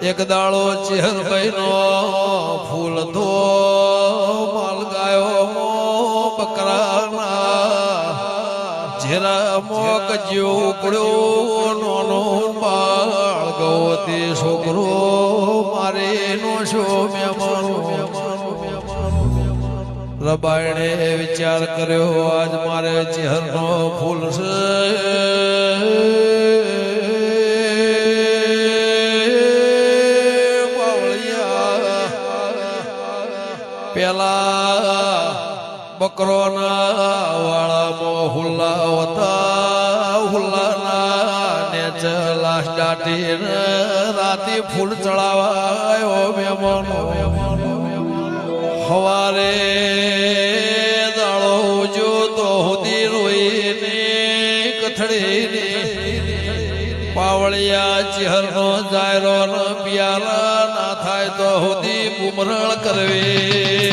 એક દાડો ચેહર ભાઈનો ફૂલ ધો માલ ગાયો બકરાના જેરા મોક જેવું પડ્યો નોનો બાળ ગૌતી છોકરો મારે નો છો મેમાનો રબાયણે વિચાર કર્યો આજ મારે ચેહરનો ફૂલ છે પેલા બકરોના વાળામાં હુલ્લા હતા હુલ્લાના ને ચલાસ દાટી રાતે ફૂલ ચડાવાયો મહેમાનો હવારે દાળો જો તો હુદી રોઈને કથળીને પાવળિયા ચહેરનો જાયરો ન પિયાલા ના થાય તો હુદી બુમરળ કરવી